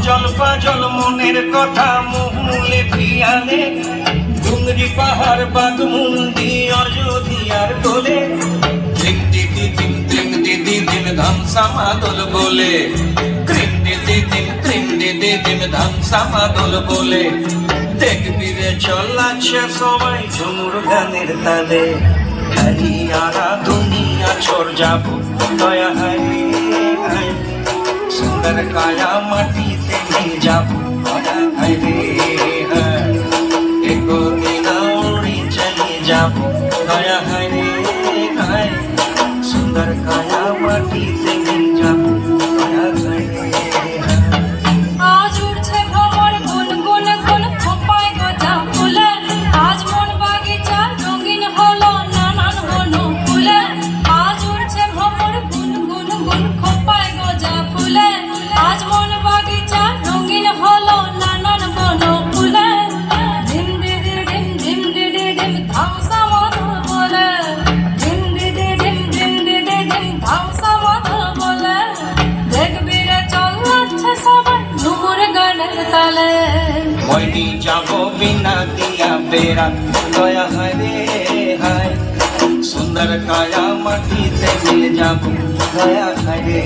puzzle puzzle মনের কথা মহুলে পিয়ালে ডুংরি পাহাড় বাঘমুন্ডি অযোধ্যার কোলে ধিম দিদি ধিম ধিম দিদি ধিম ধাম সামাদল বলে ক্রিম দিদি ধিম ধাম সামাদল বলে দেখবি রে চলাচ্ছে সবাই ঝুমুর গানের তালে হরিয়ারা দুনিয়া छोड़ যাবো দয়া হরে হরে সুন্দর কায়া মাটিতে নিয়ে যাবো দয়া হরে হরে एको दिन उड़ी चली যাবো দয়া হরে হরে সুন্দর কায়া মাটিতে নিয়ে যাবো দয়া হরে আজ উঠছে ভ্রমর গুনগুন গুন খোপায় গজা ফুলে আজ মন বাগিচা রঙিন হলো নানান বন ফুলে আজ উঠছে ভ্রমর গুনগুন গুন খোপায় গজা ফুলে আজ মন বাগিচা রঙিন হলো নানান বন ফুলে ধিম দিদি ধিম ধাম সামাদল বলে ধিম দিদি ধিম ধাম সামাদল বলে দেখবি রে চলাচ্ছে সবাই ঝুমুর গানের তালে মইনি যাবো বিনা দিয়া বেড়া দয়া হরে হরে সুন্দর কায়া মাটিতে নিয়ে যাবো দয়া হরে